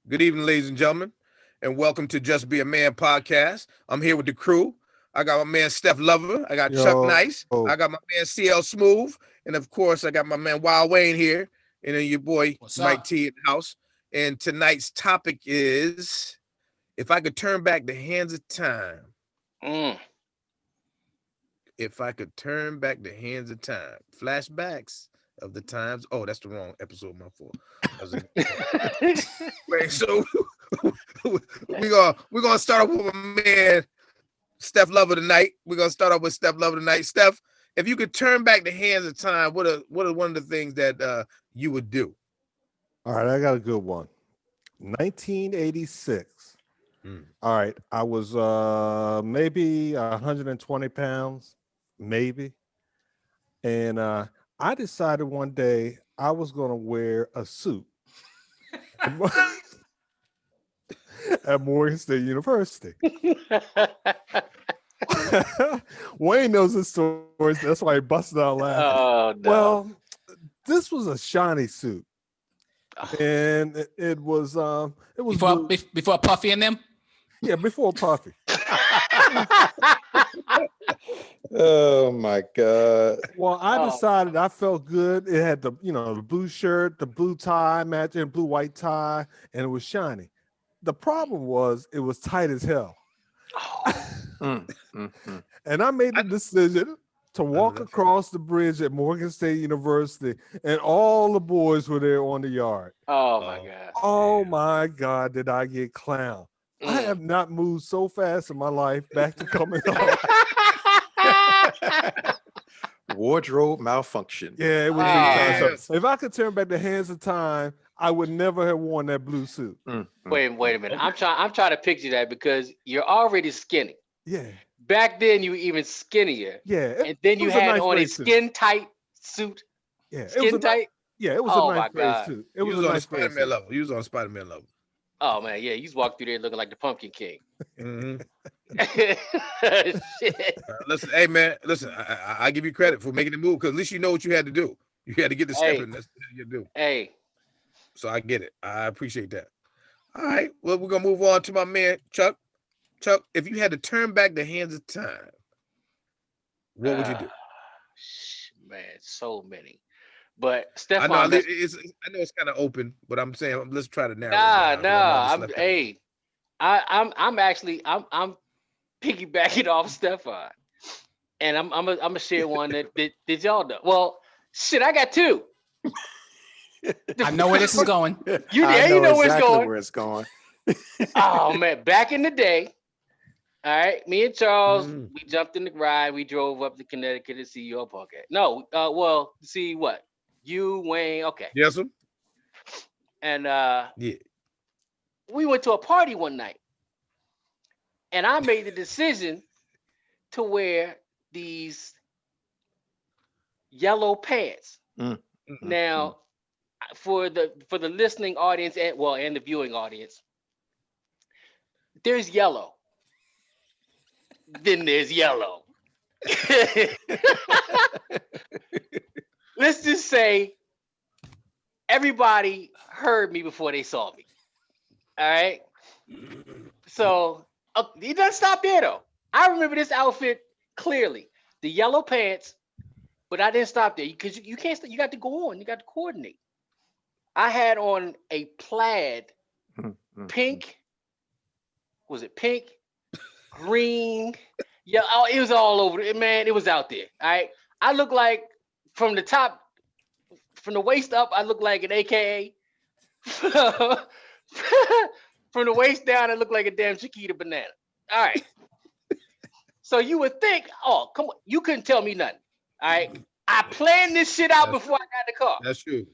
Good evening, ladies and gentlemen, and welcome to Just Be a Man podcast. I'm here with the crew. I got my man Steph Lover. I got Chuck Nice. Yo. I got my man CL Smooth. And of course, I got my man Wild Wayne here. And then your boy What's Mike up? T in the house. And tonight's topic is if I could turn back the hands of time. If I could turn back the hands of time. Flashbacks of the times. Oh, that's the wrong episode, my fault. Wait, so we're gonna start off with my man Steph Lover tonight. We're gonna start off with Steph Lover tonight. Steph, if you could turn back the hands of time, what are one of the things that you would do? All right, I got a good one. 1986. All right, I was maybe 120 pounds, maybe. And I decided one day I was going to wear a suit at Morgan State University. Wayne knows the stories. That's why he busted out laughing. Oh, no. Well, this was a shiny suit. And it was Before Puffy and them. Yeah, before Puffy. Oh my God. Well, I decided I felt good. It had the blue shirt, the blue tie, matching blue white tie, and it was shiny. The problem was it was tight as hell. And I made the decision to walk across the bridge at Morgan State University, and all the boys were there on the yard. Oh my God. Oh my God, did I get clowned? I have not moved so fast in my life back to coming home. Wardrobe malfunction. Yeah, it was. If I could turn back the hands of time, I would never have worn that blue suit. Wait a minute. I'm trying to picture that because you're already skinny. Yeah. Back then you were even skinnier. Yeah. And then you had on a skin tight suit. Yeah. Skin tight. Yeah, it was a nice grade suit. It was a nice Spider-Man level. You was on Spider-Man level. Oh man, yeah, you just walked through there looking like the Pumpkin King. Shit. Listen, hey man, listen. I give you credit for making the move because at least you know what you had to do. You had to get the step in. That's what you do. Hey. So I get it. I appreciate that. All right. Well, we're gonna move on to my man Chuck. Chuck, if you had to turn back the hands of time, what would you do? Man, so many. But Stefan, I know it's kind of open, but I'm saying let's try to narrow it down. I'm actually piggybacking off Stefan, and I'm gonna share one that did y'all know. Well, shit, I got two. I know where this is going. You know exactly where it's going. Oh man, back in the day, all right, me and Charles, we jumped in the ride, we drove up to Connecticut to see your podcast. No, see what? You, Wayne, okay. Yes, sir. And we went to a party one night, and I made the decision to wear these yellow pants. Now, for the listening audience and the viewing audience, there's yellow. Then there's yellow. Let's just say everybody heard me before they saw me. All right. So it doesn't stop there though. I remember this outfit clearly. The yellow pants, but I didn't stop there because you can't. You got to go on. You got to coordinate. I had on a plaid, pink. Was it pink? Green. Yeah. Oh, it was all over. Man, it was out there. All right. I look like from the top, from the waist up, I look like an AKA. From the waist down, I look like a damn Chiquita banana. All right. So you would think, oh, come on, you couldn't tell me nothing. All right. I planned this shit out before I got in the car. That's true.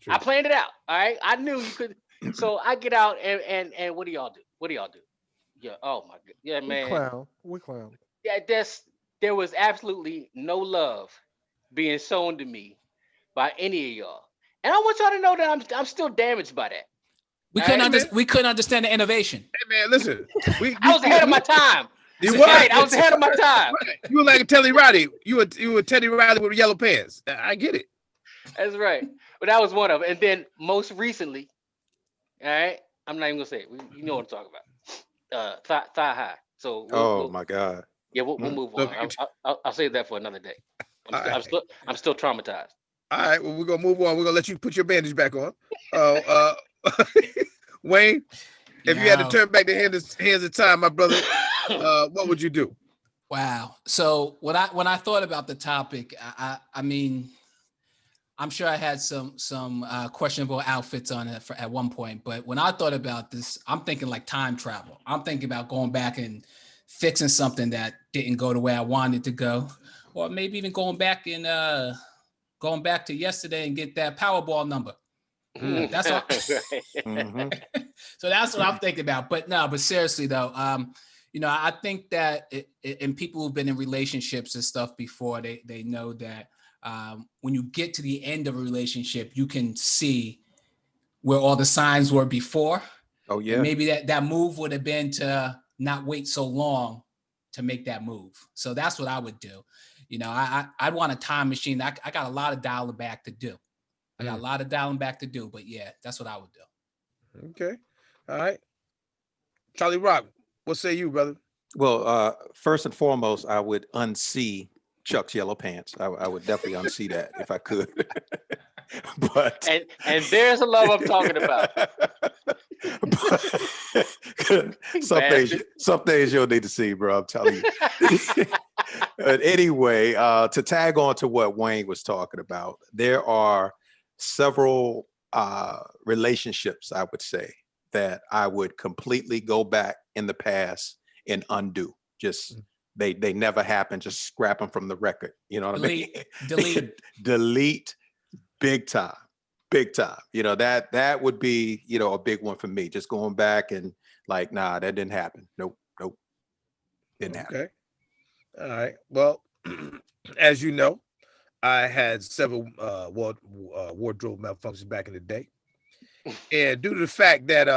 I planned it out. All right. I knew you could. So I get out and what do y'all do? Yeah. Oh my God. Yeah, man. We clown. Yeah, there was absolutely no love being shown to me by any of y'all. And I want y'all to know that I'm still damaged by that. We couldn't understand the innovation. Hey man, listen. I was ahead of my time. I was ahead of my time. You were like Teddy Riley. You were Teddy Riley with yellow pants. I get it. That's right. But that was one of them. And then most recently, all right, I'm not even gonna say it. You know what I'm talking about. Thigh high. So Oh my God. we'll Mm. move So on. I'll save that for another day. All right. I'm still traumatized. All right. Well, we're gonna move on. We're gonna let you put your bandage back on. Wayne, if you had to Yeah. turn back the hands of time, my brother, what would you do? Wow. So when I thought about the topic, I mean, I'm sure I had some questionable outfits on it at one point, but when I thought about this, I'm thinking like time travel. I'm thinking about going back and fixing something that didn't go the way I wanted to go, or maybe even going back to yesterday and get that Powerball number. That's all. Mhm. So that's what I'm thinking about. But no, but seriously though, I think that and people who've been in relationships and stuff before, they know that when you get to the end of a relationship, you can see where all the signs were before. Oh And yeah. maybe that move would have been to not wait so long to make that move. So that's what I would do. I'd want a time machine. I got a lot of dialing back to do. But yeah, that's what I would do. Okay. All right. Charlie Rock, what say you, brother? Well, first and foremost, I would unsee Chuck's yellow pants. I would definitely unsee that if I could. But and there's the love I'm talking about. some things you'll need to see, bro. I'm telling you. But anyway, to tag on to what Wayne was talking about, there are several relationships, I would say, that I would completely go back in the past and undo. Just they never happened. Just scrap them from the record. You know what I mean? Delete. Big time. That would be, a big one for me. Just going back and like, nah, that didn't happen. Nope. Didn't happen. Okay. All right. Well, as you know, I had several wardrobe malfunctions back in the day. And due to the fact that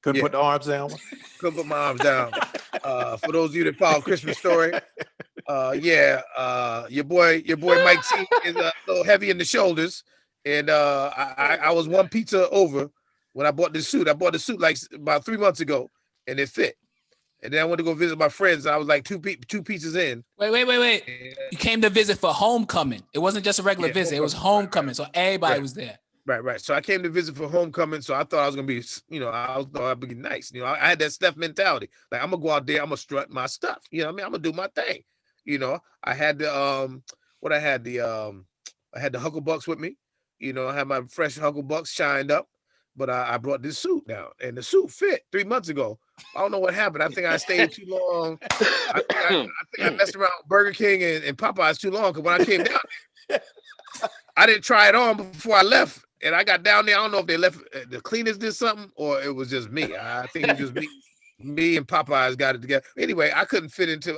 Couldn't put the arms down. Couldn't put my arms down. For those of you that follow Christmas Story, your boy Mike T is a little heavy in the shoulders, and I was one pizza over when I bought this suit. I bought the suit like about 3 months ago, and it fit. And then I went to go visit my friends. And I was like two pizzas in. Wait. You came to visit for homecoming. It wasn't just a regular visit. It was homecoming. So everybody was there. Right. So I came to visit for homecoming. So I thought I was gonna be, I thought I'd be nice. I had that Steph mentality. Like, I'm gonna go out there, I'm gonna strut my stuff. You know what I mean? I'm gonna do my thing. I had the I had the Hucklebucks with me. I had my fresh Hucklebucks shined up, but I brought this suit down, and the suit fit 3 months ago. I don't know what happened. I think I stayed too long. I think I messed around with Burger King and Popeyes too long. Because when I came down, I didn't try it on before I left. And I got down there. I don't know if they left the cleaners did something or it was just me. I think it was just me. Me and Popeyes got it together. Anyway, I couldn't fit into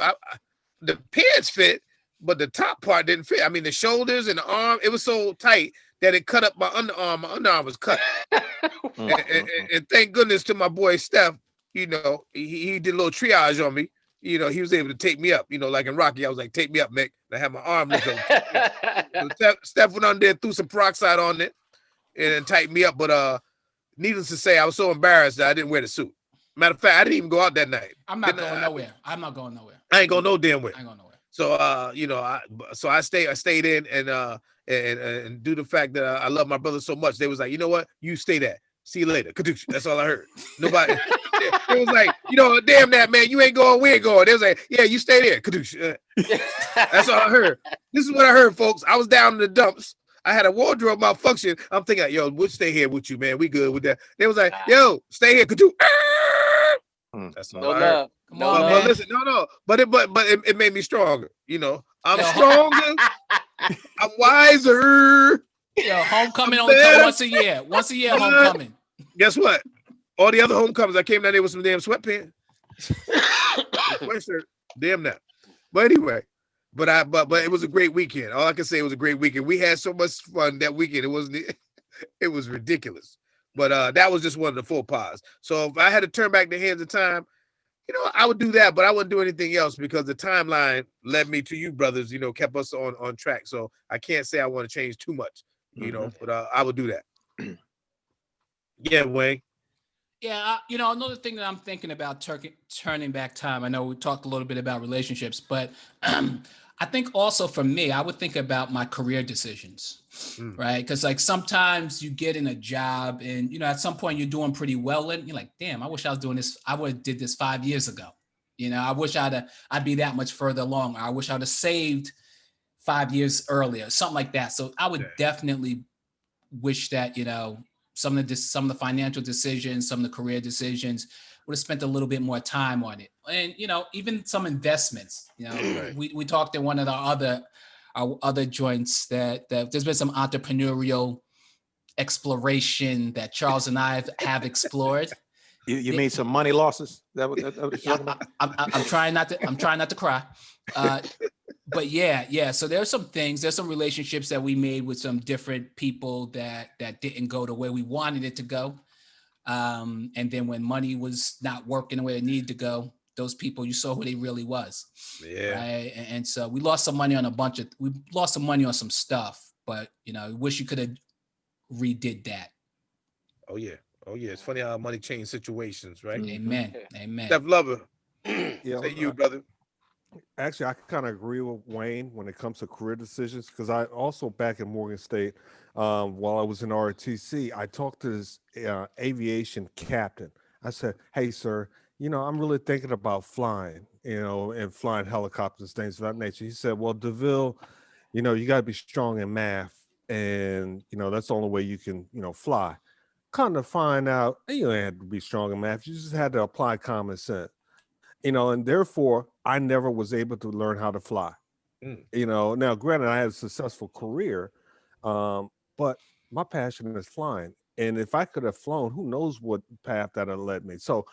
the pants fit, but the top part didn't fit. I mean, the shoulders and the arm, it was so tight that it cut up my underarm. My underarm was cut. and thank goodness to my boy Steph, he did a little triage on me. He was able to take me up. Like in Rocky, I was like, take me up, Mick. And I had my arm lifted. So Steph went on there, threw some peroxide on it, and tightened me up. But needless to say, I was so embarrassed that I didn't wear the suit. Matter of fact, I didn't even go out that night. I'm not going nowhere. I ain't going no damn way. I ain't going nowhere. So I stayed in and due to the fact that I love my brother so much, they was like, you know what? You stay there. See you later. Kadoosh. That's all I heard. Nobody. It was like, damn that, man. You ain't going. We ain't going. They was like, yeah, you stay there. Kadoosh. That's all I heard. This is what I heard, folks. I was down in the dumps. I had a wardrobe malfunction. I'm thinking, yo, we'll stay here with you, man. We good with that. They was like, yo, stay here. Kadoosh. That's all I heard. But listen, no. But it made me stronger. I'm stronger. I'm wiser. Yo, homecoming only comes once a year. Once a year, homecoming. Guess what? All the other homecomings, I came down there with some damn sweatpants. Sweatshirt. Damn that. But anyway, but it was a great weekend. All I can say, it was a great weekend. We had so much fun that weekend. It was ridiculous. But that was just one of the faux pas. So if I had to turn back the hands of time, I would do that, but I wouldn't do anything else because the timeline led me to you brothers, kept us on track. So I can't say I want to change too much, but I would do that. Yeah, Wayne. Yeah, another thing that I'm thinking about turning back time. I know we talked a little bit about relationships, but I think also for me, I would think about my career decisions, right? Because like sometimes you get in a job and at some point you're doing pretty well, and you're like, damn, I wish I was doing this. I would have did this 5 years ago. I wish I'd be that much further along. Or I wish I'd have saved 5 years earlier, something like that. So I would definitely wish that some of the financial decisions, some of the career decisions would have spent a little bit more time on it. And even some investments. We talked in one of our other joints that there's been some entrepreneurial exploration that Charles and I have explored. You mean some money losses? That what you're talking about? I'm trying not to cry. But yeah. So there's some relationships that we made with some different people that didn't go the way we wanted it to go. And then when money was not working the way it needed to go, those people, you saw who they really was. Yeah. Right. And so we lost some money on some stuff, but wish you could have redid that. Oh yeah. It's funny how money changes situations, right? Amen. Amen. Steph Lover. Yeah, Say you, brother. actually, I kind of agree with Wayne when it comes to career decisions because I also back in Morgan State, while I was in ROTC, I talked to this aviation captain. I said, "Hey, sir, I'm really thinking about flying, and flying helicopters, things of that nature." He said, "Well, DeVille, you got to be strong in math, and that's the only way you can, fly." Come to find out, you ain't had to be strong in math. You just had to apply common sense. And therefore I never was able to learn how to fly. Now granted, I had a successful career, but my passion is flying. And if I could have flown, who knows what path that had led me. So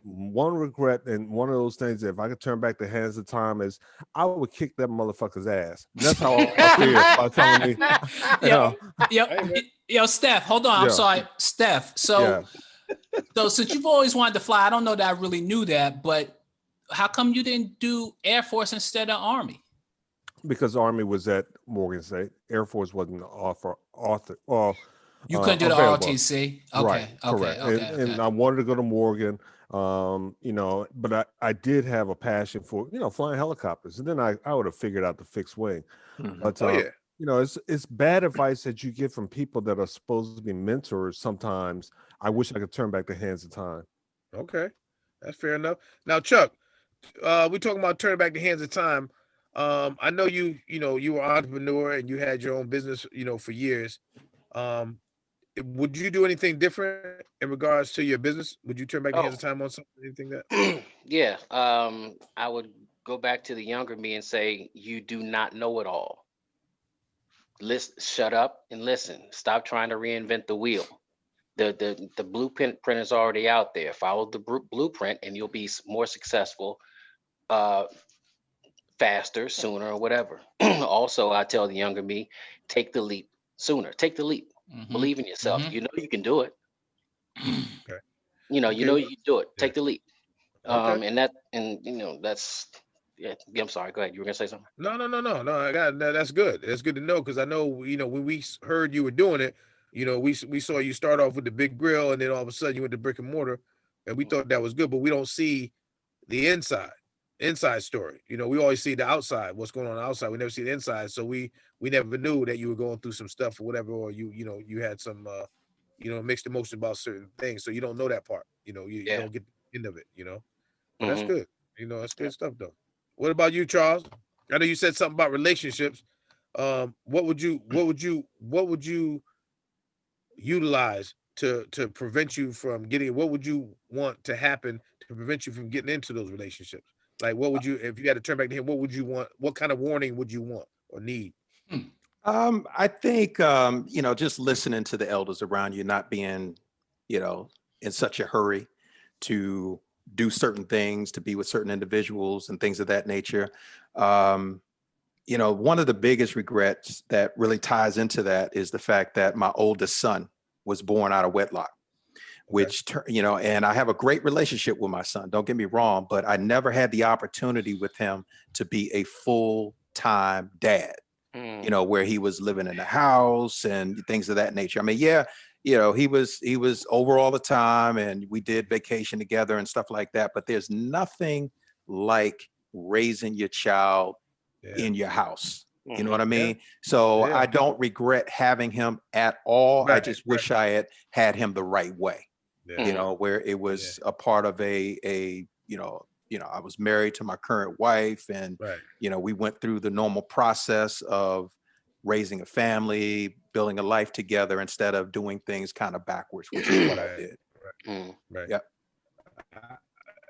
one regret and one of those things, if I could turn back the hands of time, is I would kick that motherfucker's ass. And that's how I feel by telling me, Yo, Steph, hold on. I'm sorry, Steph. So since you've always wanted to fly, I don't know that I really knew that, but how come you didn't do Air Force instead of Army? Because Army was at Morgan State. Air Force wasn't You couldn't do available. the ROTC? Okay, Right, correct. And I wanted to go to Morgan, but I did have a passion for, flying helicopters. And then I would have figured out the fixed wing. But, it's bad advice that you get from people that are supposed to be mentors. Sometimes I wish I could turn back the hands of time. Okay, that's fair enough. Now, Chuck, we talking about turning back the hands of time. I know you were an entrepreneur and you had your own business, for years. Would you do anything different in regards to your business? Would you turn back the hands of time on something, anything that? Yeah. I would go back to the younger me and say, you do not know it all. Shut up and listen. Stop trying to reinvent the wheel. The blueprint is already out there. Follow the blueprint and you'll be more successful, faster, sooner, or whatever. Also, I tell the younger me, take the leap sooner. Take the leap. Believe in yourself. You know you can do it. Okay. You know you can do it. Take the leap. Okay. That's yeah. I'm sorry. Go ahead. You were gonna say something? No. I got that. That's good. That's good to know because I know when we heard you were doing it, we saw you start off with the big grill and then all of a sudden you went to brick and mortar, and we thought that was good, but we don't see the inside story. We always see the outside, what's going on outside. We never see the inside, so we never knew that you were going through some stuff or whatever, or you had some mixed emotions about certain things, so you don't know that part. You don't get the end of it. But that's good. That's good stuff though. What about you, Charles? I know you said something about relationships. What would you utilize to prevent you from getting? What would you want to happen to prevent you from getting into those relationships? Like, what would you, if you had to turn back to him, what would you want? What kind of warning would you want or need? I think, just listening to the elders around you, not being, in such a hurry to do certain things, to be with certain individuals and things of that nature. One of the biggest regrets that really ties into that is the fact that my oldest son was born out of wedlock, which, and I have a great relationship with my son, don't get me wrong, but I never had the opportunity with him to be a full-time dad. Where he was living in the house and things of that nature. I mean, he was over all the time, and we did vacation together and stuff like that. But there's nothing like raising your child Yeah. in your house. You know Mhm. what I Yeah. mean? So Yeah. I don't regret having him at all. I Right, just wish I had him the right way. Yeah. Mhm. Where it was a part of I was married to my current wife, and Right. we went through the normal process of raising a family, building a life together, instead of doing things kind of backwards, which is what I Right. did. Mhm. Right. Yep.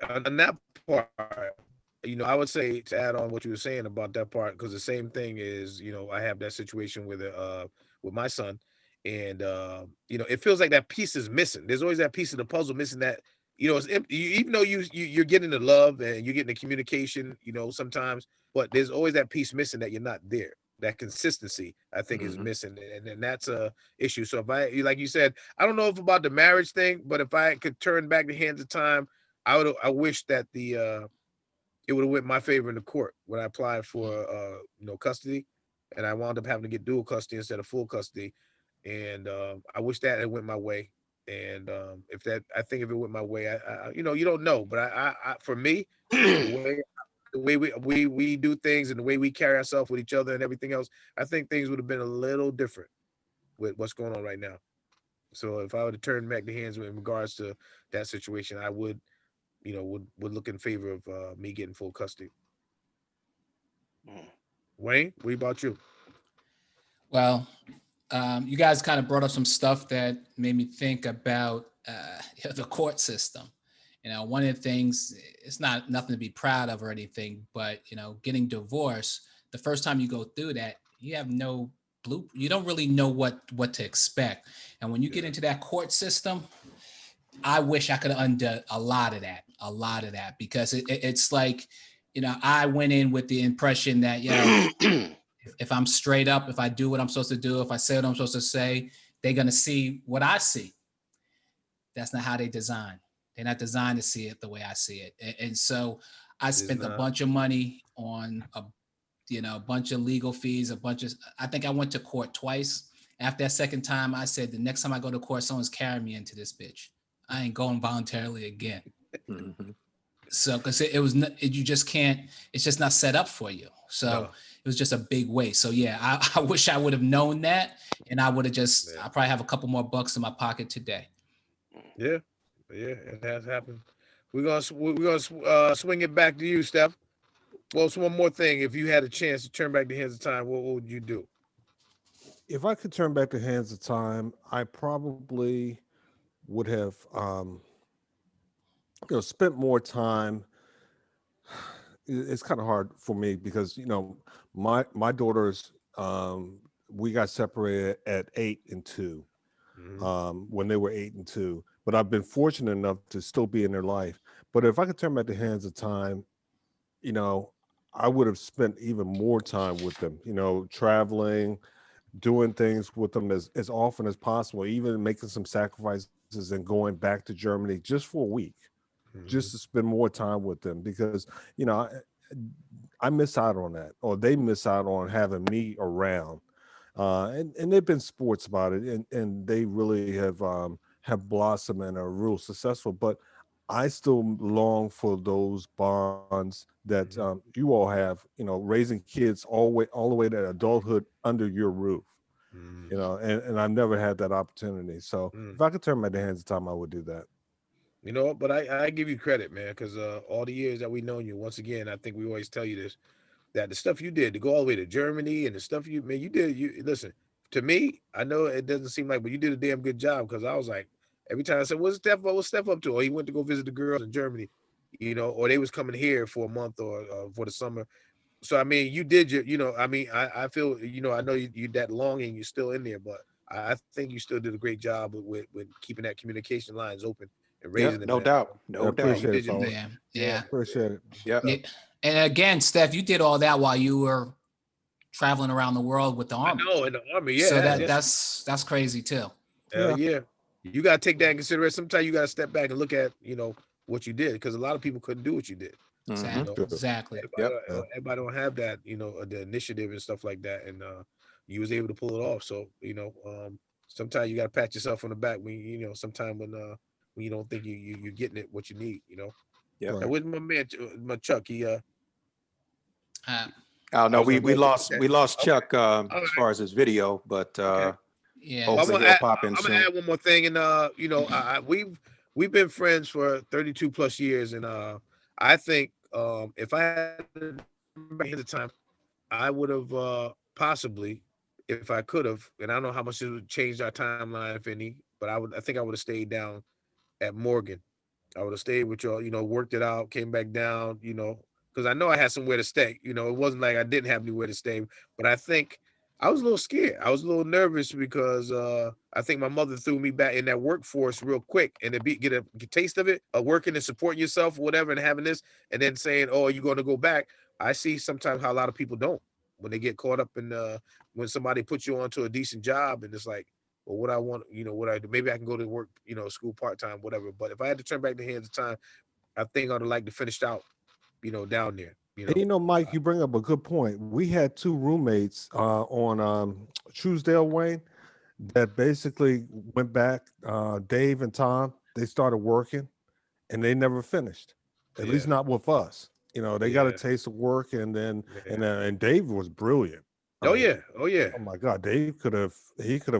On that part, I would say, to add on what you were saying about that part, because the same thing is, I have that situation with my son, and it feels like that piece is missing. There's always that piece of the puzzle missing that, it's empty. Even though you're getting the love and you're getting the communication, sometimes, but there's always that piece missing that you're not there. That consistency, I think, is Mhm. missing, and that's a issue. So if like you said, I don't know if about the marriage thing, but if I could turn back the hands of time, I wish that it would have went my favor in the court when I applied for custody, and I wound up having to get dual custody instead of full custody, and I wish that it went my way. And I think if it went my way, you don't know, but for me, the way we do things and the way we carry ourselves with each other and everything else, I think things would have been a little different with what's going on right now. So if I were to turn back the hands in regards to that situation, I would would look in favor of me getting full custody. Mhm. Wayne, what about you? Well, you guys kind of brought up some stuff that made me think about the court system. One of the things, it's not nothing to be proud of or anything, but getting divorced, the first time you go through that, you have no you don't really know what to expect. And when you get Yeah. into that court system, I wish I could have undone a lot of that, because it's like, I went in with the impression that, if I'm straight up, if I do what I'm supposed to do, if I say what I'm supposed to say, they're going to see what I see. That's not how they design. They're not designed to see it the way I see it. And so I It is spent a not. bunch of money on a bunch of legal fees, I think I went to court twice. After that second time, I said, the next time I go to court, someone's carrying me into this bitch. I ain't going voluntarily again. Mhm. So, because it was, you just can't, it's just not set up for you. So No. it was just a big waste. So yeah, I wish I would have known that, and I would have Yeah. I probably have a couple more bucks in my pocket today. Yeah. Yeah. It has happened. We're gonna swing it back to you, Steph. Well, it's one more thing. If you had a chance to turn back the hands of time, what would you do? If I could turn back the hands of time, I probably would have spent more time. It's kind of hard for me because my daughters, we got separated at 8 and 2, Mhm. when they were 8 and 2, but I've been fortunate enough to still be in their life. But if I could turn back the hands of time, you know I would have spent even more time with them, traveling, doing things with them as often as possible, even making some sacrifices and going back to Germany just for a week, just Mhm. to spend more time with them, because you know I, I miss out on that, or they miss out on having me around. And they've been sports about it, and they really have blossomed and are real successful. But I still long for those bonds that Mhm. you all have. Raising kids all the way to adulthood under your roof. Mhm. And I've never had that opportunity. So Mm. if I could turn my hands of time, I would do that. But I give you credit, man, because all the years that we known you, once again, I think we always tell you this, that the stuff you did to go all the way to Germany and the stuff you did, you listen, to me, I know it doesn't seem like, but you did a damn good job, because I was like, every time I said, what's Steph up to? Or he went to go visit the girls in Germany, or they was coming here for a month or for the summer. So I mean, you did your, I feel, I know you that longing, you're still in there, but I think you still did a great job with keeping that communication lines open and Yep, raising them. no And doubt, I no doubt. you appreciate it, did your fellas. thing. Yeah, Yeah. yeah, Appreciate it. Yep. yeah. And again, Steph, you did all that while you were traveling around the world with the I army. know, in the army, So yeah, Yeah. yeah. that's crazy too. Hell Yeah. yeah. You gotta take that in consideration. Sometimes you gotta step back and look at, what you did, because a lot of people couldn't do what you did. You Hmm. know, Exactly. Sure. Exactly. everybody, Yep. everybody don't have that, the initiative and stuff like that, and you was able to pull it off. So, sometimes you got to pat yourself on the back when sometime when you don't think you're getting it what you need. Yeah. Now, Right. with my man, my Chuck, he Uh, Oh I no, was we gonna we go. lost Okay, we lost okay, Chuck all as right, far as his video, but okay. yeah. Well, hopefully he'll pop in I'm gonna soon. add one more thing, and we've been friends for 32 plus years, and I think if I had the time, I would have possibly, if I could have, and I don't know how much it would change our timeline, if any, but I think I would have stayed down at Morgan. I would have stayed with y'all, worked it out, came back down, because I know I had somewhere to stay. It wasn't like I didn't have anywhere to stay, but I think I was a little scared. I was a little nervous because I think my mother threw me back in that workforce real quick, and to get a taste of it, of working and supporting yourself, or whatever, and having this, and then saying, "Oh, you're going to go back." I see sometimes how a lot of people don't when they get caught up in when somebody puts you onto a decent job, and it's like, well, what I want, what I do. Maybe I can go to work, school part time, whatever. But if I had to turn back the hands of time, I think I'd like to finish out, down there. And Mike, you bring up a good point. We had two roommates on Truesdale, Wayne, that basically went back. Dave and Tom, they started working, and they never finished. At Yeah, least not with us. They got a yeah, taste of work, and yeah. and Dave was brilliant. I Oh mean, yeah, oh yeah, oh my God, Dave could have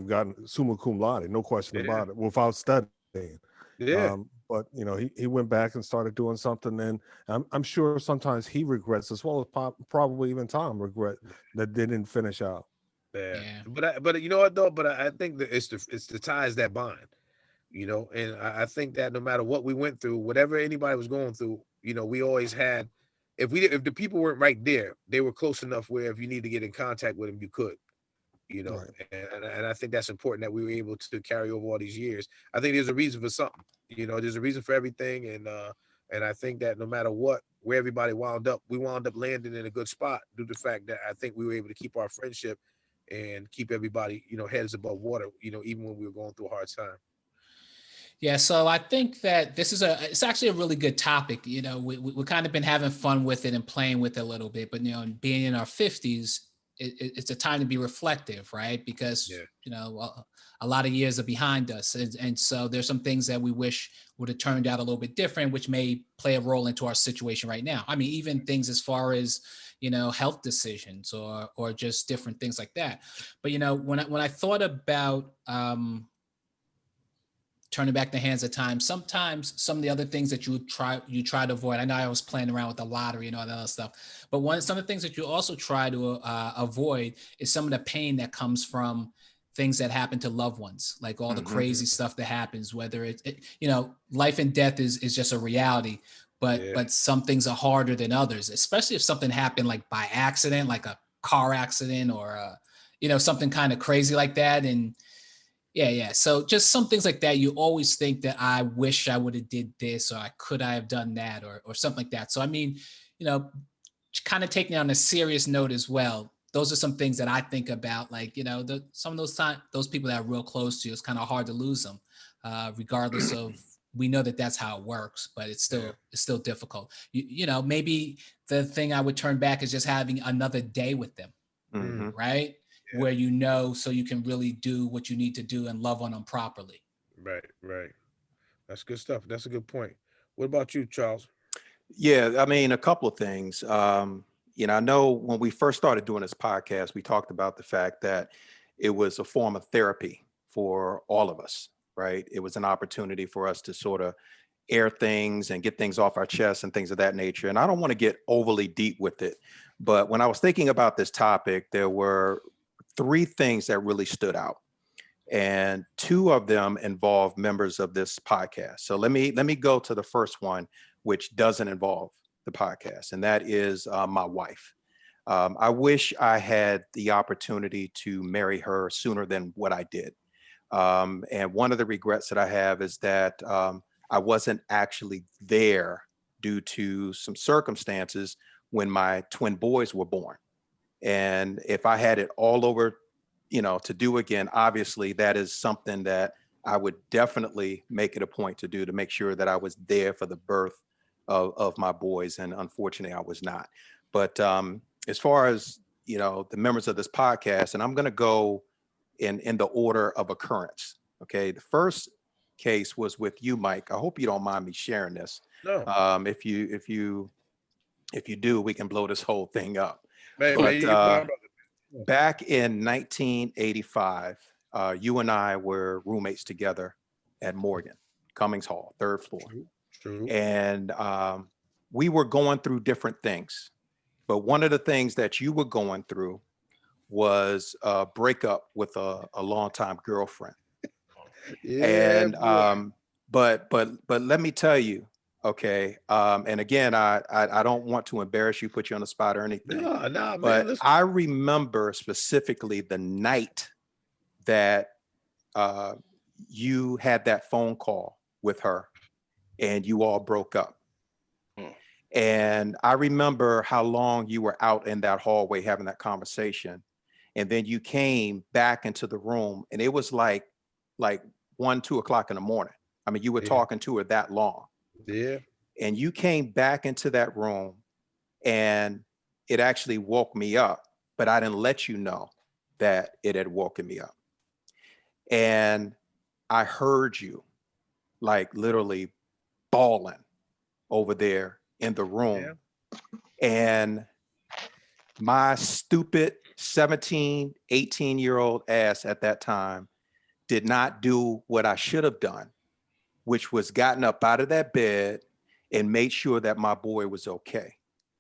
gotten summa cum laude, no question yeah, about it, without studying. yeah. But he went back and started doing something, and I'm sure sometimes he regrets, as well as probably even Tom regret that they didn't finish out. Yeah, Yeah. but you know what though? But I think that it's the ties that bind, and I think that no matter what we went through, whatever anybody was going through, we always had. If the people weren't right there, they were close enough where if you need to get in contact with them, you could. Right. And I think that's important that we were able to carry over all these years. I think there's a reason for something. There's a reason for everything, and I think that no matter what, where everybody wound up, we wound up landing in a good spot due to the fact that I think we were able to keep our friendship and keep everybody, heads above water, even when we were going through a hard time. Yeah, so I think that it's actually a really good topic. We kind of been having fun with it and playing with it a little bit, but being in our 50s, it's a time to be reflective, right? Because Yeah, a lot of years are behind us, and so there's some things that we wish would have turned out a little bit different, which may play a role into our situation right now. I mean, even things as far as health decisions or just different things like that. But when I thought about turning back the hands of time, sometimes some of the other things that you try to avoid. I know I was playing around with the lottery and all that other stuff, but some of the things that you also try to avoid is some of the pain that comes from things that happen to loved ones, like all the Hmm. crazy stuff that happens, whether life and death is just a reality, yeah, but some things are harder than others, especially if something happened like by accident, like a car accident or something kind of crazy like that. And yeah. So just some things like that. You always think that I wish I would have did this, or I have done that, or something like that. So I mean, you know, kind of taking it on a serious note as well. Those are some things that I think about. Like some of those people that are real close to you, it's kind of hard to lose them, regardless of. We know that that's how it works, but it's yeah, still difficult. Maybe the thing I would turn back is just having another day with them, mm, Hmm. right? yeah. Where so you can really do what you need to do and love on them properly. Right, right. That's good stuff. That's a good point. What about you, Charles? Yeah, I mean, a couple of things. I know when we first started doing this podcast, we talked about the fact that it was a form of therapy for all of us, right? It was an opportunity for us to sort of air things and get things off our chest and things of that nature. And I don't want to get overly deep with it, but when I was thinking about this topic, there were three things that really stood out. And two of them involve members of this podcast. So let me go to the first one, which doesn't involve the podcast, and that is my wife. I wish I had the opportunity to marry her sooner than what I did. And one of the regrets that I have is that I wasn't actually there due to some circumstances when my twin boys were born. And if I had it all over, to do again, obviously that is something that I would definitely make it a point to do, to make sure that I was there for the birth of my boys. And unfortunately, I was not. But as far as, the members of this podcast, and I'm going to go in the order of occurrence. Okay, the first case was with you, Mike. I hope you don't mind me sharing this. No, If you do, we can blow this whole thing up. man, But you my brother. back in 1985, you and I were roommates together at Morgan, Cummings Hall, 3rd floor. True. And we were going through different things. But one of the things that you were going through was a breakup with a longtime girlfriend. Yeah, And boy. but let me tell you, okay. And again, I don't want to embarrass you, put you on the spot or anything. No, man. But Listen. I remember specifically the night that you had that phone call with her and you all broke up. And I remember how long you were out in that hallway having that conversation. And then you came back into the room and it was like 1, 2 o'clock in the morning. I mean, you were Yeah. talking to her that long. Yeah. And you came back into that room and it actually woke me up, but I didn't let you know that it had woken me up. And I heard you like literally bawling over there in the room. And my stupid 17, 18-year-old ass at that time did not do what I should have done, which was gotten up out of that bed and made sure that my boy was okay.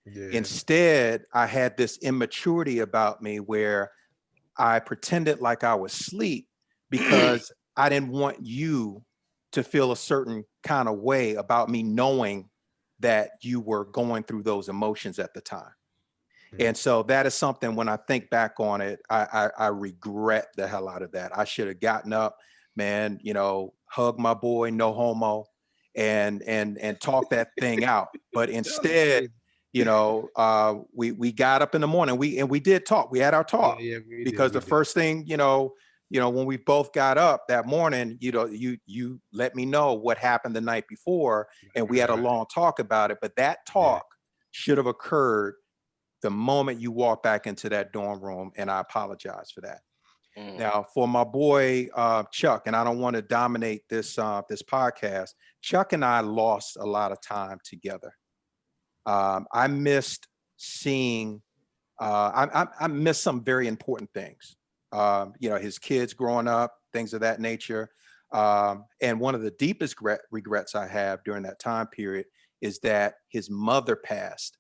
Yeah. Instead, I had this immaturity about me where I pretended like I was asleep because I didn't want you to feel a certain kind of way about me knowing that you were going through those emotions at the time. And so that is something when I think back on it, I regret the hell out of that. I should have gotten up, man, hug my boy, no homo, and talk that thing out. But instead, we got up in the morning. We did talk. We had our talk because the first thing, when we both got up that morning, you let me know what happened the night before, and we had a long talk about it. But that talk should have occurred the moment you walk back into that dorm room, and I apologize for that. Now, for my boy Chuck, and I don't want to dominate this podcast, Chuck and I lost a lot of time together. I missed seeing. I missed some very important things. His kids growing up, things of that nature. And one of the deepest regrets I have during that time period is that his mother passed.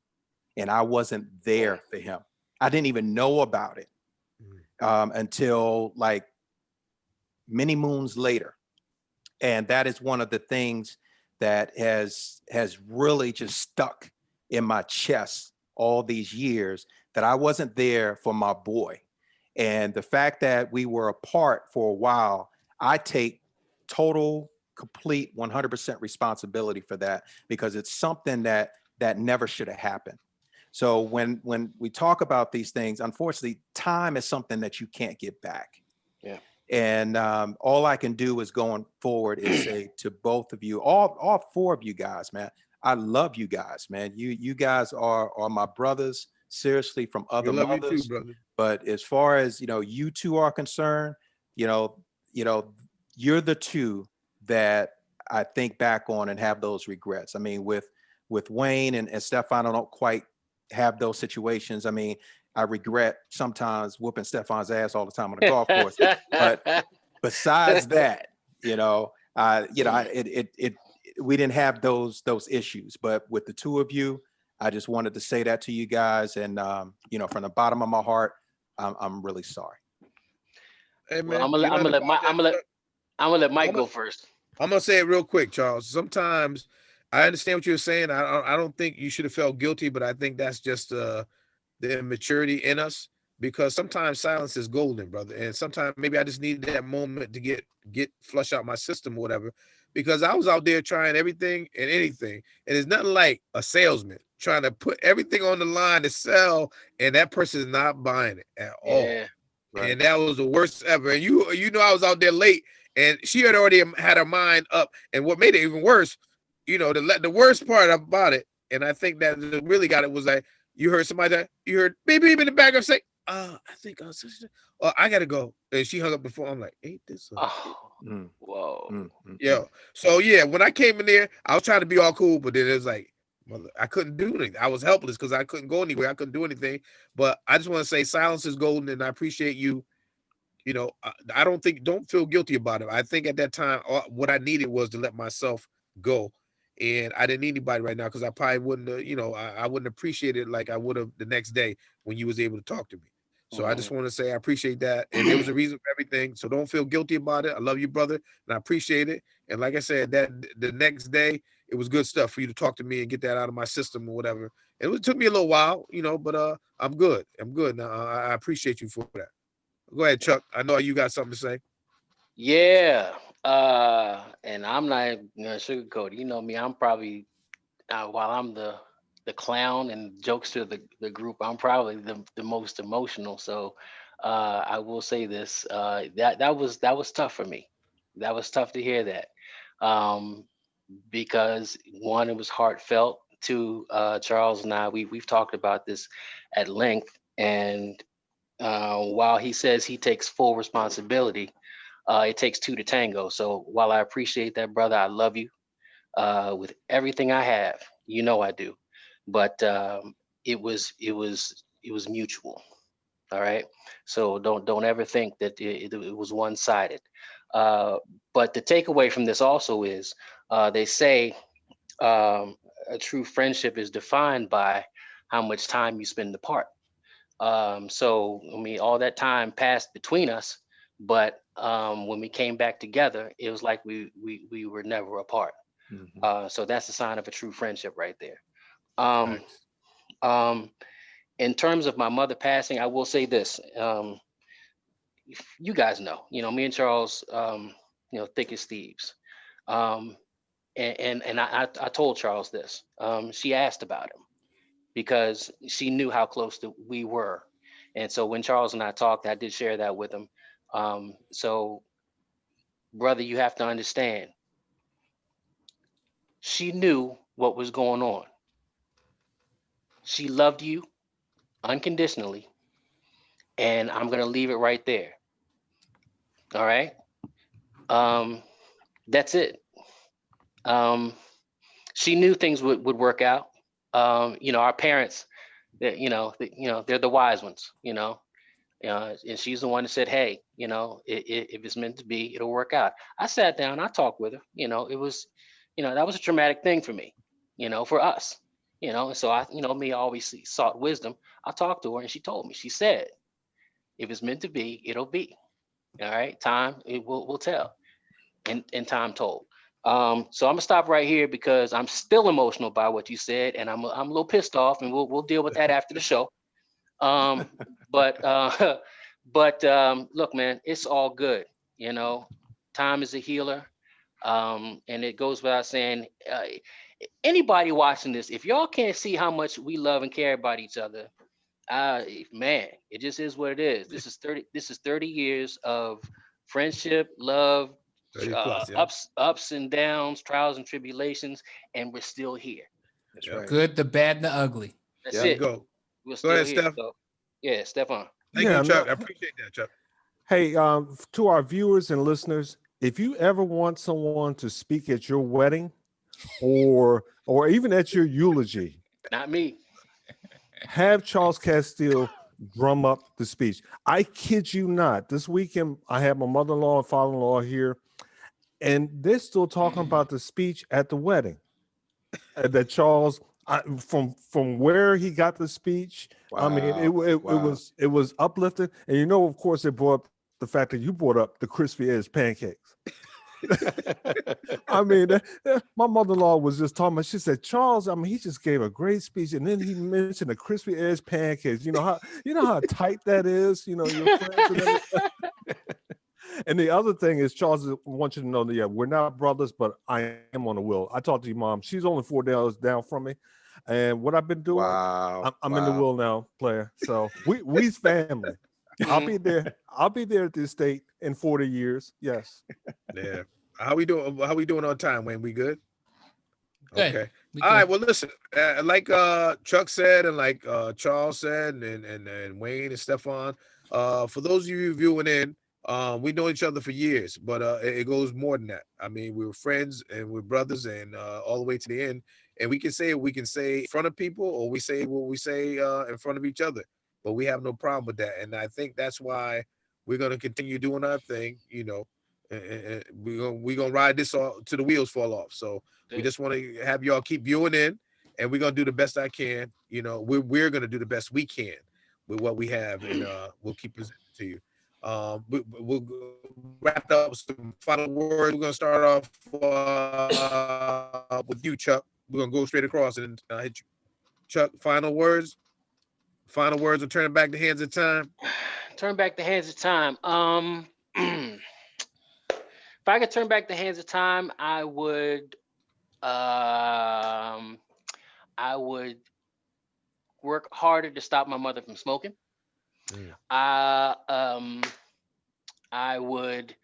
And I wasn't there for him. I didn't even know about it until like many moons later. And that is one of the things that has really just stuck in my chest all these years, that I wasn't there for my boy. And the fact that we were apart for a while, I take total, complete 100% responsibility for that, because it's something that never should have happened. So when we talk about these things, unfortunately, time is something that you can't get back. Yeah. And all I can do is going forward is say to both of you, all 4 of you guys, man, I love you guys, man. You guys are my brothers, seriously, from other love mothers. you too, brother. But as far as you two are concerned, you're the two that I think back on and have those regrets. I mean, with Wayne and Stefan, I don't quite have those situations. I mean, I regret sometimes whooping Stefan's ass all the time on the golf course. But besides that, we didn't have those issues. But with the two of you, I just wanted to say that to you guys. And from the bottom of my heart, I'm really sorry. Hey, man, I'm gonna let Mike go first. I'm gonna say it real quick, Charles. Sometimes I understand what you're saying. I don't think you should have felt guilty, but I think that's just the immaturity in us, because sometimes silence is golden, brother. And sometimes maybe I just need that moment to get flush out my system or whatever, because I was out there trying everything and anything. And it's nothing like a salesman trying to put everything on the line to sell, and that person is not buying it at all. Yeah. Right. And that was the worst ever. And I was out there late, and she had already had her mind up. And what made it even worse, the worst part about it, and I think that really got it, was like, you heard somebody that you heard beep beep in the background say, I think sister, I gotta go. And she hung up the phone. I'm like, ain't this a Oh, Mm, whoa. yo? So yeah, when I came in there, I was trying to be all cool, but then it was like, mother, I couldn't do anything. I was helpless because I couldn't go anywhere. I couldn't do anything. But I just want to say, silence is golden, and I appreciate you. You know, I don't feel guilty about it. I think at that time, what I needed was to let myself go, and I didn't need anybody right now because I probably wouldn't, I wouldn't appreciate it like I would have the next day when you was able to talk to me. So I just Mhm. want to say I appreciate that, and there was a reason for everything. So don't feel guilty about it. I love you, brother, and I appreciate it. And like I said, that the next day it was good stuff for you to talk to me and get that out of my system or whatever. Took me a little while, but I'm good. I'm good now. I appreciate you for that. Go ahead, Chuck. I know you got something to say. Yeah. And I'm not gonna sugarcoat it. You know me. I'm probably while I'm the clown and jokester of the group, I'm probably the most emotional. So I will say this. That was tough for me. That was tough to hear that. Um, because one, it was heartfelt. Two, Charles and I, we've talked about this at length. And while he says he takes full responsibility, it takes two to tango. So while I appreciate that, brother, I love you with everything I have. You know I do, but it was mutual. All right. So don't ever think that it was one sided. Uh, but the takeaway from this also is they say a true friendship is defined by how much time you spend apart. So I mean, all that time passed between us, but when we came back together, it was like we were never apart. mhm. So that's a sign of a true friendship right there. Um, Thanks. um, in terms of my mother passing, I will say this. You guys know, me and Charles, thick as thieves. Um, and I told Charles this. She asked about him because she knew how close we were. And so when Charles and I talked, I did share that with him. So, brother, you have to understand, she knew what was going on. She loved you unconditionally. And I'm going to leave it right there. All right. Um, that's it. Um, she knew things would work out. Our parents, they're the wise ones, and she's the one that said, "Hey, if it's meant to be, it'll work out." I sat down, I talked with her. It was, that was a traumatic thing for me, for us, And so me, I always sought wisdom. I talked to her, and she told me. She said, "If it's meant to be, it'll be." All right, time it will tell, and time told. So I'm gonna stop right here because I'm still emotional by what you said, and I'm a little pissed off, and we'll deal with that after the show. Um, but but look, man, it's all good. You know, Time is a healer, and it goes without saying. Anybody watching this, if y'all can't see how much we love and care about each other, man, it just is what it is. This is 30 years of friendship, love, 30 plus, yeah. ups and downs, trials and tribulations, and we're still here. That's Yeah. right. Good, the bad, and the ugly. That's There Yep. you it. go. We're Go still ahead, here. Steph. So yeah, Stefan. Thank Yeah, you, Chuck. I no. appreciate that, Chuck. Hey, to our viewers and listeners, if you ever want someone to speak at your wedding or even at your eulogy, Not me. have Charles Castile drum up the speech. I kid you not. This weekend, I had my mother-in-law and father-in-law here, and they're still talking about the speech at the wedding. That Charles, from where he got the speech, I mean, Wow. it was uplifting. And of course, it brought up the fact that you brought up the crispy edge pancakes. I mean, my mother-in-law was just talking about. She said, "Charles, I mean, he just gave a great speech, and then he mentioned the crispy edge pancakes. You know how tight that is. Your friends and everything." And the other thing is, Charles, I want you to know that we're not brothers, but I am on the will. I talked to your mom. She's only $4 down from me, and what I've been doing, Wow. I'm in the Wow. will now, player. So we's family. I'll be there. I'll be there at the estate in 40 years. Yes. Yeah. How we doing? How we doing on time, Wayne? We good? Good. Okay. We All right. good. Well, listen, like Chuck said, and like Charles said, and Wayne and Stefan. For those of you viewing in, we know each other for years, but it goes more than that. I mean, we were friends and we're brothers, and all the way to the end. And we can say what we can say in front of people, or we say what we say in front of each other. But we have no problem with that, and I think that's why we're gonna continue doing our thing. And we're gonna ride this all to the wheels fall off. So we just want to have y'all keep viewing in, and we're gonna do the best I can. We're gonna do the best we can with what we have, and we'll keep presenting to you. We'll wrap up with some final words. We're gonna start off with you, Chuck. We're gonna go straight across and hit you, Chuck. Final words. Final words. And turn it back the hands of time. Turn back the hands of time. If I could turn back the hands of time, I would work harder to stop my mother from smoking. Mm. I would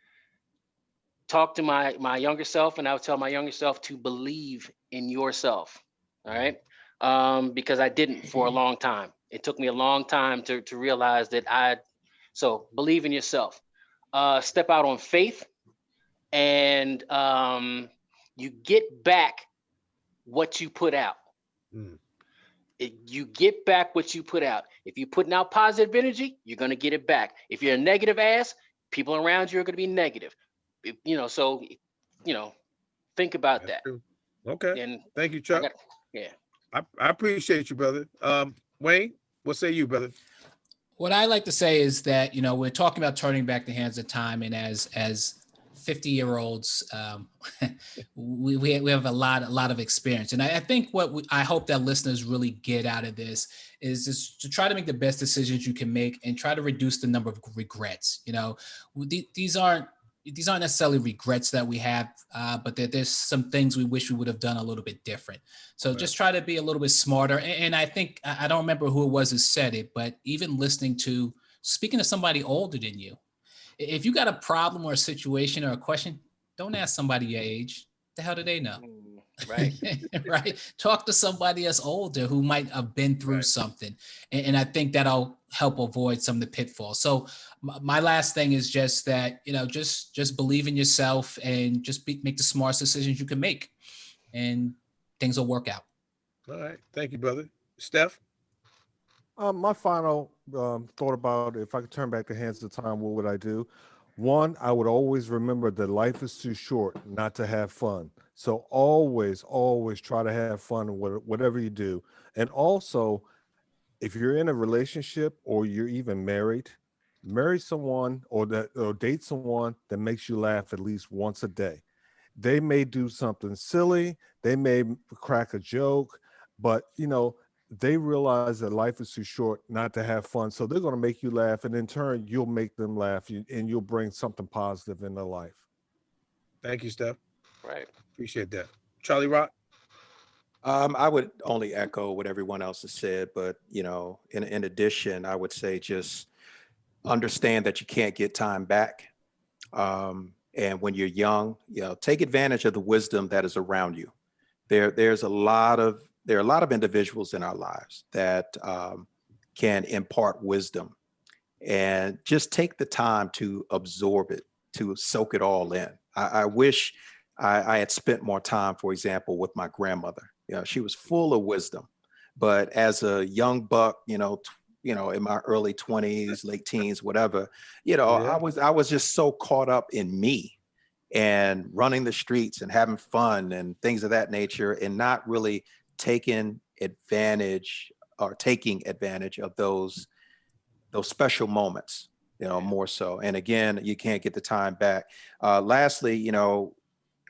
talk to my younger self, and I would tell my younger self to believe in yourself. All right. Because I didn't for a long time. It took me a long time to realize that so believe in yourself. Step out on faith, and you get back what you put out. Mm. You get back what you put out. If you're putting out positive energy, you're going to get it back. If you're a negative ass, people around you are going to be negative. So think about That's that. true. Okay. And Thank you, Chuck. yeah. I appreciate you, brother. Wayne, what say you, brother? What I like to say is that, we're talking about turning back the hands of time, and as 50-year-olds, we have a lot of experience. And I think I hope that listeners really get out of this is just to try to make the best decisions you can make and try to reduce the number of regrets. These aren't necessarily regrets that we have, but there's some things we wish we would have done a little bit different. So Right. just try to be a little bit smarter. And I think, I don't remember who it was who said it, but even speaking to somebody older than you, if you got a problem or a situation or a question, don't ask somebody your age. The hell do they know? Right. Right. Talk to somebody that's older who might have been through Right. something. And I think that'll help avoid some of the pitfalls. So my last thing is just that, just believe in yourself and just make the smartest decisions you can make, and things will work out. All right. Thank you, brother. Steph? My final thought about if I could turn back the hands of time, what would I do? One, I would always remember that life is too short not to have fun. So always try to have fun in whatever you do. And also, if you're in a relationship or you're even married, marry someone or date someone that makes you laugh at least once a day. They may do something silly, they may crack a joke, but they realize that life is too short not to have fun. So they're going to make you laugh, and in turn, you'll make them laugh, and you'll bring something positive in their life. Thank you, Steph. Right. Appreciate that. Charlie Rock? I would only echo what everyone else has said, but in addition, I would say just understand that you can't get time back. And when you're young, take advantage of the wisdom that is around you. There are a lot of individuals in our lives that can impart wisdom, and just take the time to absorb it, to soak it all in. I wish I had spent more time, for example, with my grandmother. She was full of wisdom, but as a young buck, in my early 20s, late teens, whatever, Yeah. I was just so caught up in me and running the streets and having fun and things of that nature, and not really taking advantage of those special moments, more so. And again, you can't get the time back. Lastly,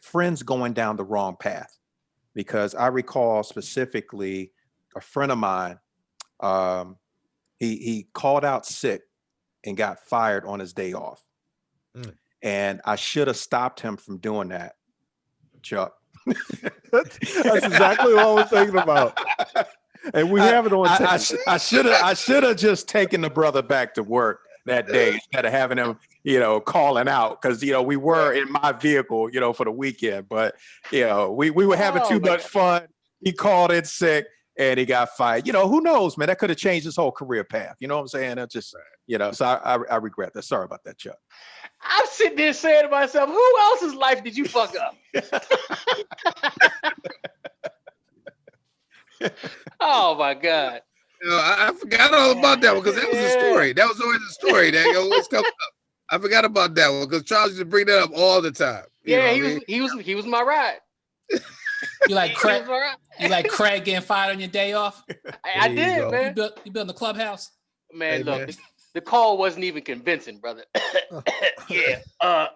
friends going down the wrong path, because I recall specifically a friend of mine, he called out sick and got fired on his day off. Mm. And I should have stopped him from doing that, Chuck. That's exactly what I was thinking about. And we have it on tape. I should have just taken the brother back to work that day instead of having him, calling out, because we were in my vehicle, for the weekend. But we were having too much fun. He called in sick and he got fired. You know, who knows, man? That could have changed his whole career path. You know what I'm saying? That's just, you know, so I regret that. Sorry about that, Chuck. I'm sitting there saying to myself, who else's life did you fuck up? Oh my God. You know, I forgot all about that one because that was a story. That was always a story that always comes up. I forgot about that one because Charles used to bring that up all the time. Yeah, he was my ride. You like Craig? You like Craig getting fired on your day off? I did, go. man. You built the clubhouse. Man, Hey, look, man. the call wasn't even convincing, brother. Yeah. I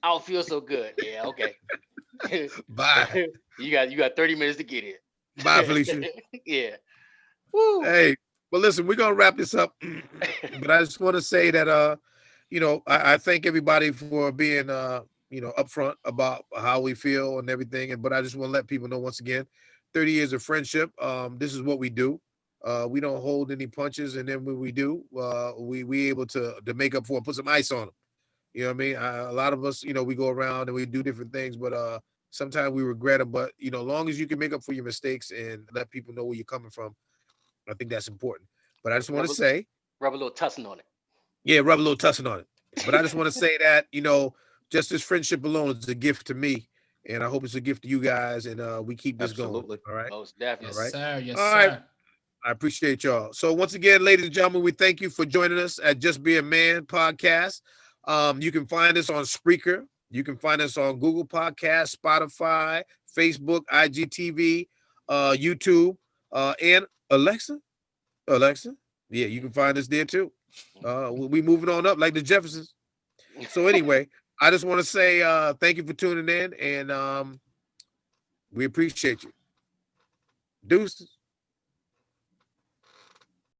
don't feel so good. Yeah, okay. Bye. You got 30 minutes to get here. Bye, Felicia. Yeah. Woo. Hey, well, listen, we're gonna wrap this up, but I just want to say that you know, I thank everybody for being you know, upfront about how we feel and everything. And but I just want to let people know once again, 30 years of friendship. This is what we do. We don't hold any punches, and then when we do, we able to make up for it, put some ice on them. You know what I mean? A lot of us, you know, we go around and we do different things, but sometimes we regret them. But you know, as long as you can make up for your mistakes and let people know where you're coming from, I think that's important. But I just want to say, Rub a little tussin on it. yeah, rub a little tussin on it. But I just want to say that, you know, just this friendship alone is a gift to me, and I hope it's a gift to you guys, and we keep this Absolutely. going. All right. Most definitely. All right. Sir. Yes, All sir. right. I appreciate y'all. So once again, ladies and gentlemen, we thank you for joining us at Just Be a Man podcast. You can find us on Spreaker. You can find us on Google Podcasts, Spotify, Facebook, IGTV, YouTube, and Alexa. Alexa. Yeah, you can find us there too. We moving on up like the Jeffersons. So anyway, I just want to say thank you for tuning in, and we appreciate you. Deuces.